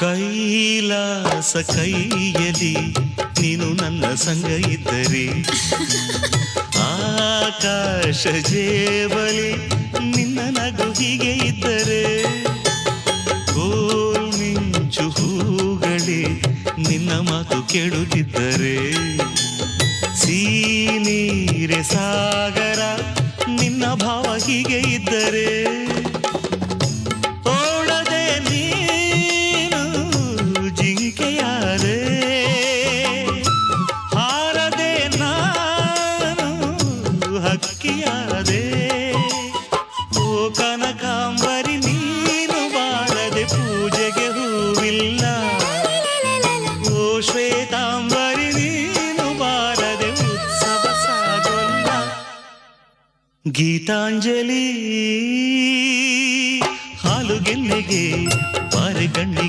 ಕೈಲಾಸ ಕೈಯಲಿ ನೀನು ನನ್ನ ಸಂಗ ಇದ್ದರೆ, ಆಕಾಶ ಜೇಬಲಿ ನಿನ್ನ ನಗು ಹೀಗೆ ಇದ್ದರೆ, ಗೋಲ್ ಮಿಂಚು ಹೂಗಳೇ ನಿನ್ನ ಮಾತು ಕೇಳುತ್ತಿದ್ದರೆ, ಸೀನೀರೆ ಸಾಗರ ನಿನ್ನ ಭಾವ ಹೀಗೆ ಇದ್ದರೆ, ಓಡದೆ ನೀನು ಜಿಂಕೆಯಾದೆ, ಹಾರದೆ ನಾನು ಹಕ್ಕಿಯಾದೆ, ಓ ಕನಕಾಂಬರಿ ನೀನು ಬಾರದೆ ಪೂಜೆಗೆ ಹೂವಿಲ್ಲ, ಓ ಶ್ವೇತಾಂಬರಿ ನೀನು ಬಾರದೆ ಉತ್ಸವ ಸಾಗೋಲ್ಲ. ಗೀತಾಂಜಲಿ ಹಾಲುಗೆನ್ನೆಗೆ ಬಾರೆ ಕಣ್ಣಿಗೆ